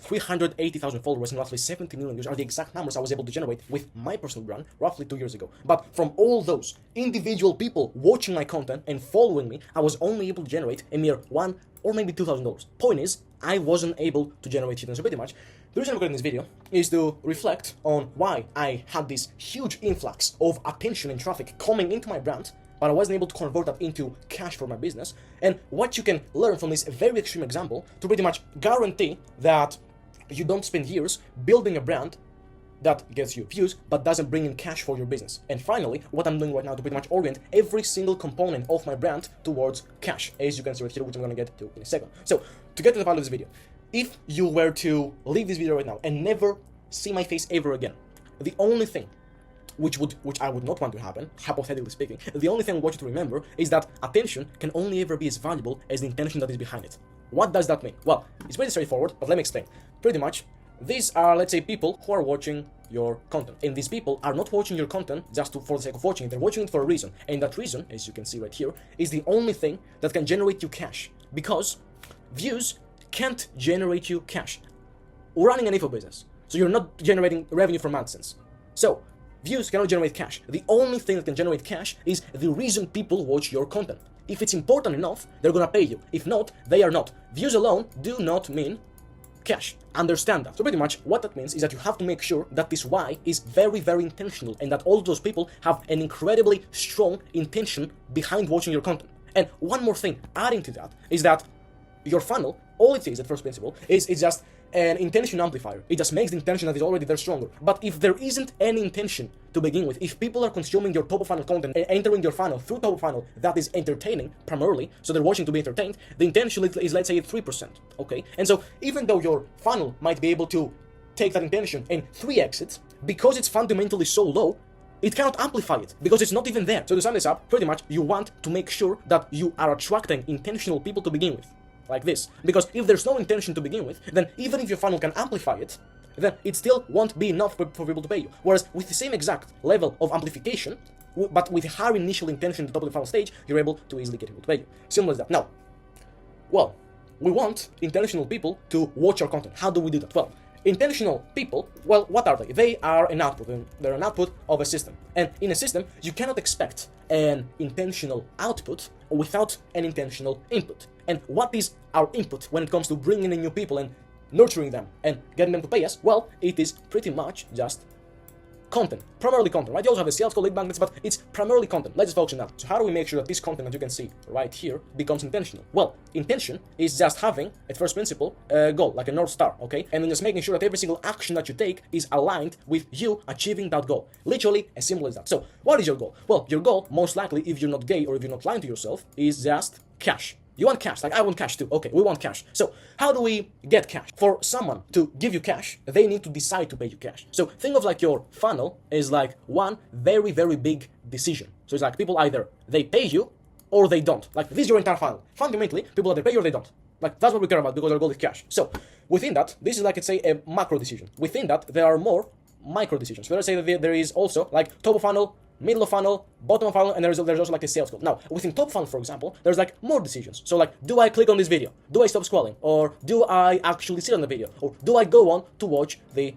380,000 followers and roughly 70 million views are the exact numbers I was able to generate with my personal brand roughly 2 years ago. But from all those individual people watching my content and following me, I was only able to generate a mere $1 or maybe $2,000. Point is, I wasn't able to generate shit. So pretty much, the reason I'm recording this video is to reflect on why I had this huge influx of attention and traffic coming into my brand, but I wasn't able to convert that into cash for my business, and what you can learn from this very extreme example to pretty much guarantee that you don't spend years building a brand that gets you views but doesn't bring in cash for your business. And finally, what I'm doing right now to pretty much orient every single component of my brand towards cash, as you can see right here, which I'm gonna get to in a second. So, to get to the part of this video, if you were to leave this video right now and never see my face ever again, the only thing which I would not want to happen, hypothetically speaking, the only thing I want you to remember is that attention can only ever be as valuable as the intention that is behind it. What does that mean? Well, it's pretty straightforward, but let me explain. Pretty much, these are, let's say, people who are watching your content. And these people are not watching your content just for the sake of watching it. They're watching it for a reason. And that reason, as you can see right here, is the only thing that can generate you cash. Because views can't generate you cash. We're running an info business, so you're not generating revenue from AdSense. So, views cannot generate cash. The only thing that can generate cash is the reason people watch your content. If it's important enough, they're gonna pay you. If not, they are not. Views alone do not mean cash. Understand that. So pretty much what that means is that you have to make sure that this why is very, very intentional and that all of those people have an incredibly strong intention behind watching your content. And one more thing, adding to that, is that your funnel, all it is at first principle, is just an intention amplifier. It just makes the intention that is already there stronger. But if there isn't any intention to begin with, if people are consuming your top of funnel content and entering your funnel through top of funnel that is entertaining primarily, so they're watching to be entertained, the intention is, let's say, 3%, okay? And so even though your funnel might be able to take that intention and 3x it, because it's fundamentally so low, it cannot amplify it because it's not even there. So to sum this up, pretty much you want to make sure that you are attracting intentional people to begin with. Like this. Because if there's no intention to begin with, then even if your funnel can amplify it, then it still won't be enough for people to pay you. Whereas with the same exact level of amplification, but with a higher initial intention at the top of the funnel stage, you're able to easily get people to pay you. Simple as that. Now, well, we want intentional people to watch our content. How do we do that? Well, intentional people, well, what are they? They are an output, and they're an output of a system. And in a system, you cannot expect an intentional output without an intentional input. And what is our input when it comes to bringing in new people and nurturing them and getting them to pay us? Well, it is pretty much just content, primarily content, right? You also have the sales call, lead magnets, but it's primarily content. Let's just focus on that. So how do we make sure that this content that you can see right here becomes intentional? Well, intention is just having, at first principle, a goal, like a North Star, okay? And then just making sure that every single action that you take is aligned with you achieving that goal. Literally as simple as that. So what is your goal? Well, your goal, most likely, if you're not gay or if you're not lying to yourself, is just cash. You want cash, like I want cash too. Okay, we want cash. So how do we get cash? For someone to give you cash, they need to decide to pay you cash. So think of like your funnel is like one very, very big decision. So it's like people either they pay you or they don't. Like this is your entire funnel. Fundamentally, people either pay you or they don't. Like that's what we care about because our goal is cash. So within that, this is like, let's say, a macro decision. Within that, there are more micro decisions. So let's say that there is also like top of funnel, middle of funnel, bottom of funnel, and there's also like a sales goal. Now, within top funnel, for example, there's like more decisions. So like, do I click on this video? Do I stop scrolling? Or do I actually sit on the video? Or do I go on to watch the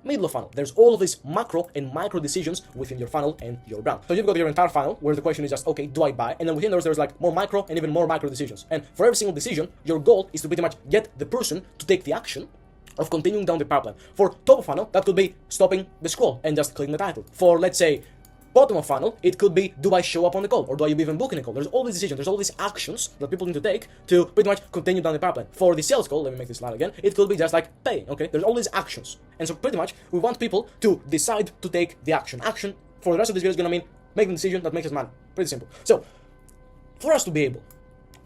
middle of funnel? There's all of these macro and micro decisions within your funnel and your brand. So you've got your entire funnel where the question is just, okay, do I buy? And then within there's like more micro and even more micro decisions. And for every single decision, your goal is to pretty much get the person to take the action of continuing down the pipeline. For top of funnel, that could be stopping the scroll and just clicking the title. For, let's say, bottom of funnel, it could be, do I show up on the call or do I even book in a call? There's all these decisions, there's all these actions that people need to take to pretty much continue down the pipeline. For the sales call, let me make this slide again, it could be just like pay, okay? There's all these actions. And so pretty much we want people to decide to take the action. Action for the rest of this video is gonna mean making a decision that makes us money. Pretty simple. So for us to be able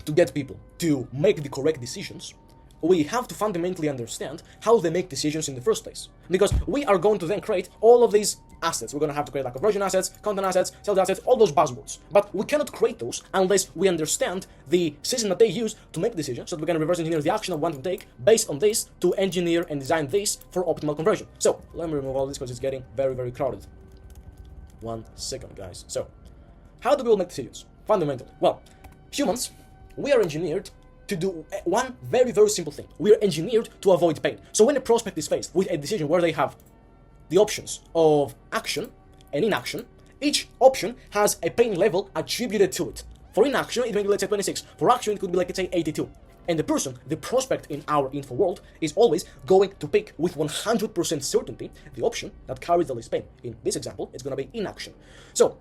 to get people to make the correct decisions, we have to fundamentally understand how they make decisions in the first place. Because we are going to then create all of these assets. We're going to have to create like conversion assets, content assets, sales assets, all those buzzwords. But we cannot create those unless we understand the system that they use to make decisions, so that we can reverse engineer the action I want to take based on this to engineer and design this for optimal conversion. So let me remove all this because it's getting very, very crowded. 1 second, guys. So how do people make decisions? Fundamentally, well, humans, we are engineered to do one very, very simple thing. We are engineered to avoid pain. So when a prospect is faced with a decision where they have the options of action and inaction, each option has a pain level attributed to it. For inaction, it may be, let's say, 26. For action, it could be, like, let's say, 82. And the person, the prospect in our info world, is always going to pick with 100% certainty the option that carries the least pain. In this example, it's going to be inaction. So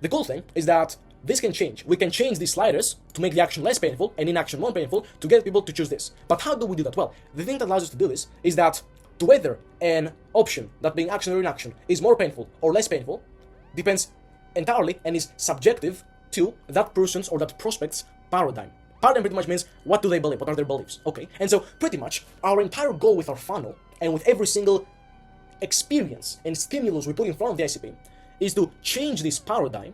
the cool thing is that this can change. We can change these sliders to make the action less painful and inaction more painful to get people to choose this. But how do we do that? Well, the thing that allows us to do this is that to whether an option, that being action or inaction, is more painful or less painful depends entirely and is subjective to that person's or that prospect's paradigm. Paradigm pretty much means what do they believe, what are their beliefs, okay? And so pretty much our entire goal with our funnel and with every single experience and stimulus we put in front of the ICP is to change this paradigm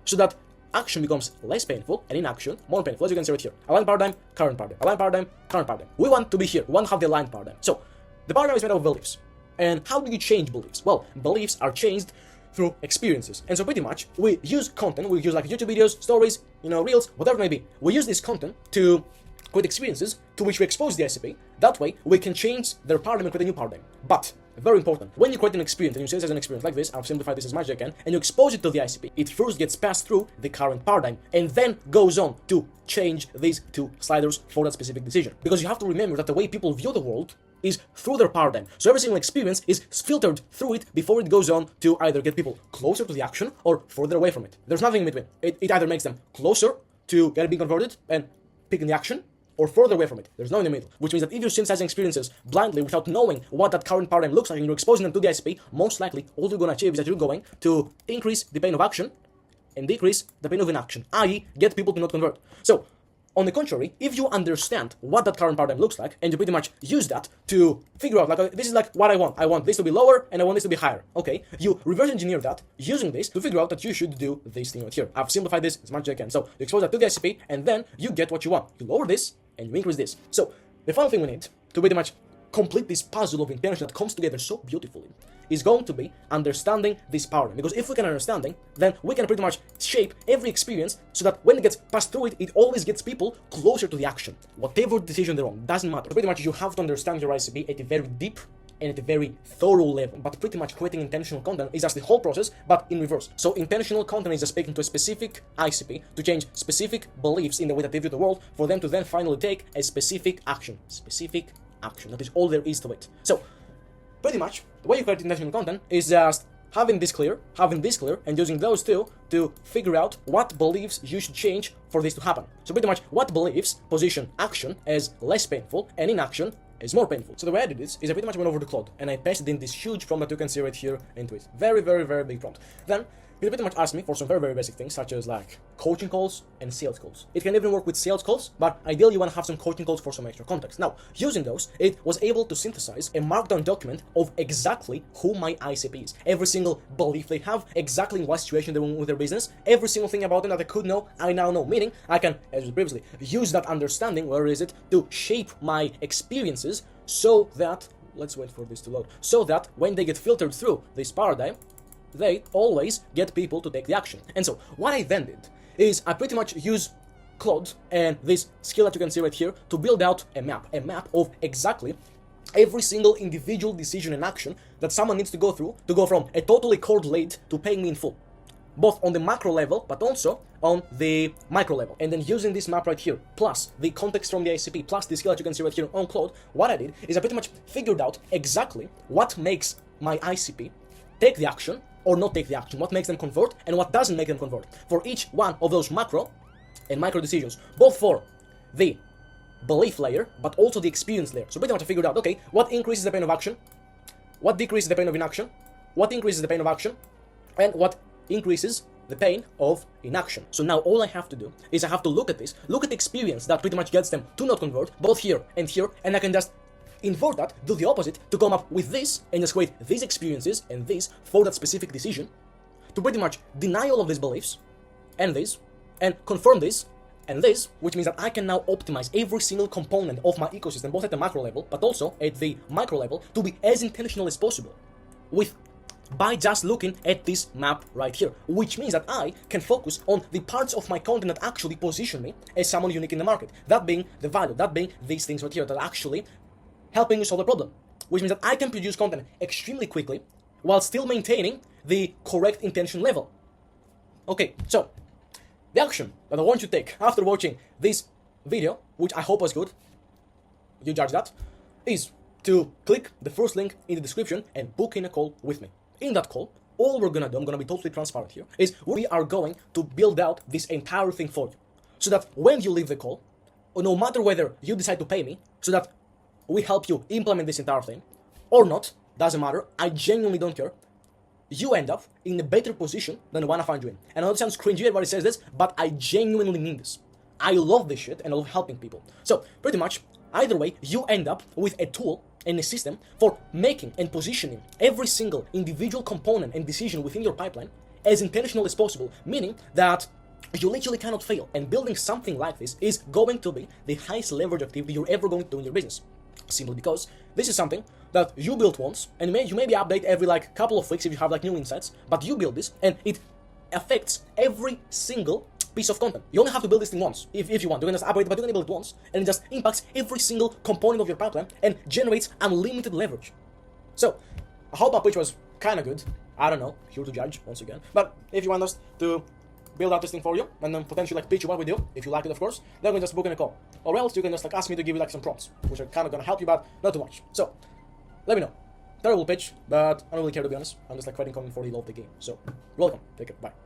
so that action becomes less painful and inaction more painful. As you can see right here, aligned paradigm, current paradigm, aligned paradigm, current paradigm. We want to be here, we want to have the aligned paradigm. So the paradigm is made of beliefs. And how do you change beliefs? Well, beliefs are changed through experiences. And so pretty much we use content, we use like YouTube videos, stories, reels, whatever it may be. We use this content to create experiences to which we expose the ICP. That way we can change their paradigm and create a new paradigm. But very important, when you create an experience and you say this as an experience like this, I've simplified this as much as I can, and you expose it to the ICP, it first gets passed through the current paradigm and then goes on to change these two sliders for that specific decision. Because you have to remember that the way people view the world is through their paradigm. So every single experience is filtered through it before it goes on to either get people closer to the action or further away from it. There's nothing in between. It either makes them closer to getting converted and picking the action, or further away from it. There's no in the middle. Which means that if you're synthesizing experiences blindly without knowing what that current paradigm looks like and you're exposing them to the ICP, most likely all you're going to achieve is that you're going to increase the pain of action and decrease the pain of inaction, i.e. get people to not convert. So on the contrary, if you understand what that current paradigm looks like and you pretty much use that to figure out, like, this is like what I want this to be lower and I want this to be higher, okay? You reverse engineer that using this to figure out that you should do this thing right here. I've simplified this as much as I can. So you expose that to the ICP and then you get what you want. You lower this and you increase this. So the final thing we need to pretty much complete this puzzle of intention that comes together so beautifully is going to be understanding this paradigm. Because if we can understand it, then we can pretty much shape every experience so that when it gets passed through it, it always gets people closer to the action. Whatever decision they're on, doesn't matter. Pretty much you have to understand your ICP at a very deep and at a very thorough level. But pretty much creating intentional content is just the whole process, but in reverse. So intentional content is just speaking to a specific ICP to change specific beliefs in the way that they view the world for them to then finally take a specific action. Specific action. That is all there is to it. So pretty much the way you create intentional content is just having this clear, and using those two to figure out what beliefs you should change for this to happen. So pretty much what beliefs position action as less painful and inaction is more painful. So the way I did this is I pretty much went over to Claude and I pasted in this huge prompt that you can see right here into it. Very, very, very big prompt. Then it pretty much asked me for some very, very basic things such as like coaching calls and sales calls. It can even work with sales calls, but ideally you want to have some coaching calls for some extra context. Now, using those, it was able to synthesize a markdown document of exactly who my ICP is. Every single belief they have, exactly in what situation they're in with their business, every single thing about them that I could know, I now know. Meaning, I can, as we previously, use that understanding, where is it, to shape my experiences so that, let's wait for this to load, so that when they get filtered through this paradigm, they always get people to take the action. And so what I then did is I pretty much use Claude and this skill that you can see right here to build out a map of exactly every single individual decision and action that someone needs to go through to go from a totally cold lead to paying me in full, both on the macro level but also on the micro level. And then using this map right here plus the context from the ICP plus the skill that you can see right here on Claude, what I did is I pretty much figured out exactly what makes my ICP take the action or not take the action, what makes them convert and what doesn't make them convert for each one of those macro and micro decisions, both for the belief layer but also the experience layer. So pretty much I figured out, okay, what increases the pain of action, what decreases the pain of inaction, what increases the pain of action, and what increases the pain of inaction. So now all I have to do is I have to look at this, look at the experience that pretty much gets them to not convert, both here, and I can just invert that, do the opposite, to come up with this, and just create these experiences and this for that specific decision, to pretty much deny all of these beliefs, and this, and confirm this, and this, which means that I can now optimize every single component of my ecosystem, both at the macro level, but also at the micro level, to be as intentional as possible, with by just looking at this map right here, which means that I can focus on the parts of my content that actually position me as someone unique in the market. That being the value, that being these things right here that are actually helping you solve a problem, which means that I can produce content extremely quickly while still maintaining the correct intention level. Okay, so the action that I want you to take after watching this video, which I hope was good, you judge that, is to click the first link in the description and book in a call with me. In that call, all we're gonna do, I'm gonna be totally transparent here, is we are going to build out this entire thing for you. So that when you leave the call, or no matter whether you decide to pay me, so that we help you implement this entire thing, or not, doesn't matter, I genuinely don't care, you end up in a better position than the one I find you in. And I know it sounds cringy, everybody says this, but I genuinely mean this. I love this shit and I love helping people. So, pretty much, either way, you end up with a tool and a system for making and positioning every single individual component and decision within your pipeline as intentional as possible, meaning that you literally cannot fail. And building something like this is going to be the highest leverage activity you're ever going to do in your business. Simply because this is something that you built once, and you maybe update every like couple of weeks if you have like new insights, but you build this and it affects every single piece of content. You only have to build this thing once if you want. You can just upgrade it, but you can build it once, and it just impacts every single component of your pipeline and generates unlimited leverage. So, I hope my pitch was kind of good. I don't know, here to judge once again. But if you want us to build out this thing for you and then potentially like pitch you what we do, if you like it, of course, then you can just book in a call. Or else you can just like ask me to give you like some prompts, which are kind of gonna help you, but not too much. So, let me know. Terrible pitch, but I don't really care to be honest. I'm just like creating content for the love of the game. So, you're welcome. Take it. Bye.